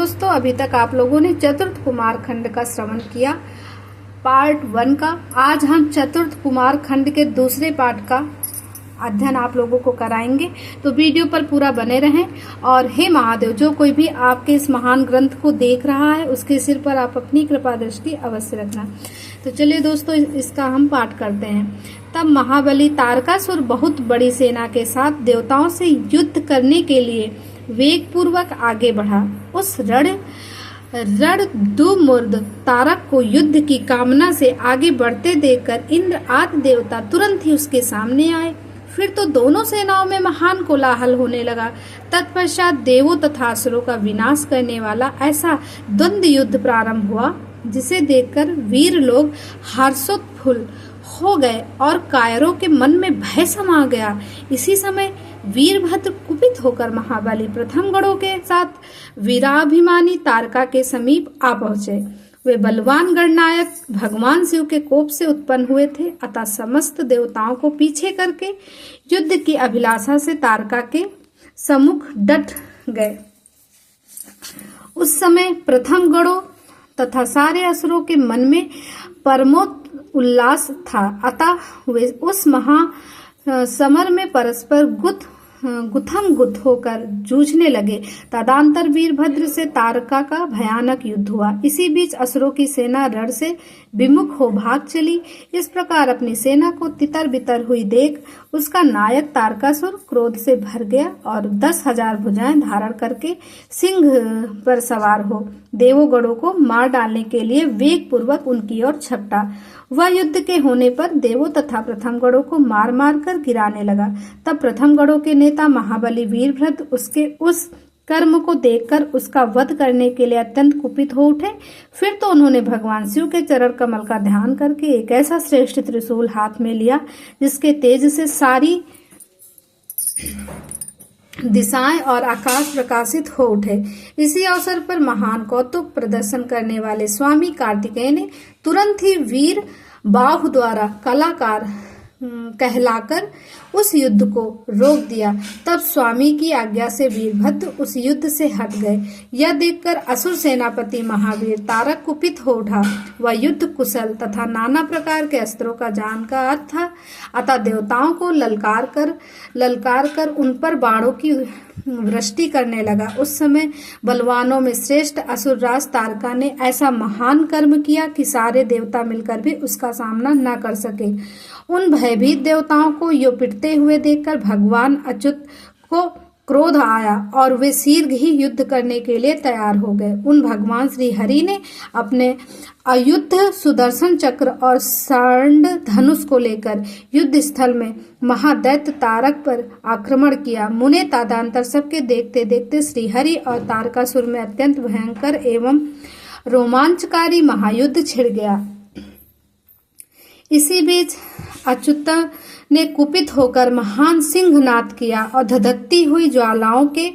दोस्तों, अभी तक आप लोगों ने चतुर्थ कुमार खंड का श्रवण किया, पार्ट 1 का। आज हम चतुर्थ कुमार खंड के दूसरे पार्ट का अध्ययन आप लोगों को कराएंगे, तो वीडियो पर पूरा बने रहें। और हे महादेव, जो कोई भी आपके इस महान ग्रंथ को देख रहा है उसके सिर पर आप अपनी कृपा दृष्टि अवश्य रखना। तो चलिए दोस्तों, इसका हम पाठ करते हैं। तब महाबली तारकासुर बहुत बड़ी सेना के साथ देवताओं से युद्ध करने के लिए वेग पूर्वक आगे बढ़ा। उस रणधुमूर्ध तारक को युद्ध की कामना से आगे बढ़ते देखकर इंद्र आदि देवता तुरंत ही उसके सामने आए। फिर तो दोनों सेनाओं में महान कोलाहल होने लगा। तत्पश्चात देवों तथा असुरों का विनाश करने वाला ऐसा द्वंद्व युद्ध प्रारंभ हुआ, जिसे देखकर वीर लोग हर्षोत्फुल्ल हो गए और कायरों के मन में भय समा गया। इसी समय वीरभद्र कुपित होकर महाबली प्रथम गणों के साथ वीराभिमानी तारका के समीप आ पहुंचे। वे बलवान गणनायक भगवान शिव के कोप से उत्पन्न हुए थे, अतः समस्त देवताओं को पीछे करके युद्ध की अभिलाषा से तारका के सम्मुख डट गए। उस समय प्रथम गणों तथा सारे असुरों के मन में परमोल्लास था, अतः वे उस महा समर में परस्पर गुथम गुथ होकर जूझने लगे। तदंतर वीरभद्र से तारका का भयानक युद्ध हुआ। इसी बीच असुरों की सेना रण से विमुख हो भाग चली। इस प्रकार अपनी सेना को तितर बितर हुई देख उसका नायक तारकासुर क्रोध से भर गया और 10,000 भुजाएं धारण करके सिंह पर सवार हो देवोगणों को मार डालने के लिए वेग पूर्वक उनकी ओर झपटा। वह युद्ध के होने पर देवों तथा प्रथम गणों को मार मार कर गिराने लगा। तब प्रथम गणों के नेता महाबली वीरभद्र उसके उस कर्म को देखकर उसका वध करने के लिए अत्यंत कुपित हो उठे। फिर तो उन्होंने भगवान शिव के चरण कमल का ध्यान करके एक ऐसा श्रेष्ठ त्रिशूल हाथ में लिया जिसके तेज से सारी दिशाएं और आकाश प्रकाशित हो उठे। इसी अवसर पर महान कौतुक प्रदर्शन करने वाले स्वामी कार्तिकेय ने तुरंत ही वीर बाहु द्वारा कलाकार कहलाकर उस युद्ध को रोक दिया। तब स्वामी की आज्ञा से वीरभद्र उस युद्ध से हट गए। यह देखकर असुर सेनापति महावीर तारक कुपित हो उठा। वह युद्ध कुशल तथा नाना प्रकार के अस्त्रों का जानकार था, अतः देवताओं को ललकार कर उन पर बाणों की वृष्टि करने लगा। उस समय बलवानों में श्रेष्ठ असुरराज तारका ने ऐसा महान कर्म किया कि सारे देवता मिलकर भी उसका सामना न कर सके। उन भयभीत देवताओं को यो पिटते हुए देखकर भगवान अच्युत को क्रोध आया और वे शीघ्र ही युद्ध करने के लिए तैयार हो गए। उन भगवान श्री हरि ने अपने अयुद्ध सुदर्शन चक्र और स्वर्ण धनुष को लेकर युद्ध स्थल में महादैत्य तारक पर आक्रमण किया। मुने तदंतर सबके देखते देखते श्रीहरि और तारकासुर में अत्यंत भयंकर एवं रोमांचकारी महायुद्ध छिड़ गया। इसी बीच अच्युत ने कुपित होकर महान सिंहनाद किया और धधकती हुई ज्वालाओं के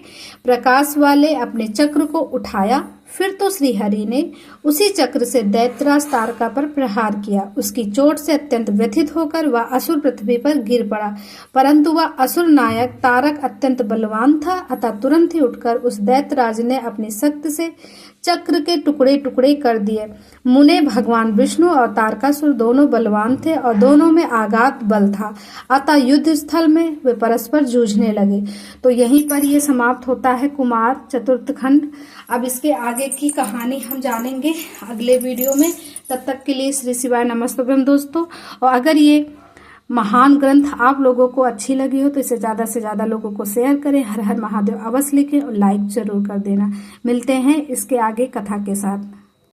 प्रकाश वाले अपने चक्र को उठाया। फिर तो श्रीहरि ने उसी चक्र से दैत्यराज तारका पर प्रहार किया। उसकी चोट से अत्यंत व्यथित होकर वह असुर पृथ्वी पर गिर पड़ा, परंतु वह असुर नायक तारक अत्यंत बलवान था, अतः तुरंत ही उठकर उस दैत्यराज ने अपनी शक्ति से चक्र के टुकड़े टुकड़े कर दिए। मुने भगवान विष्णु और तारकासुर दोनों बलवान थे और दोनों में आगाध बल था, अतः युद्ध स्थल में वे परस्पर जूझने लगे। तो यहीं पर ये समाप्त होता है कुमार चतुर्थ खंड। अब इसके आगे की कहानी हम जानेंगे अगले वीडियो में। तब तक के लिए श्री शिवाय नमस्तुभ्यम दोस्तों। और अगर ये महान ग्रंथ आप लोगों को अच्छी लगी हो तो इसे ज़्यादा से ज़्यादा लोगों को शेयर करें। हर हर महादेव अवश्य लिखें और लाइक जरूर कर देना। मिलते हैं इसके आगे कथा के साथ।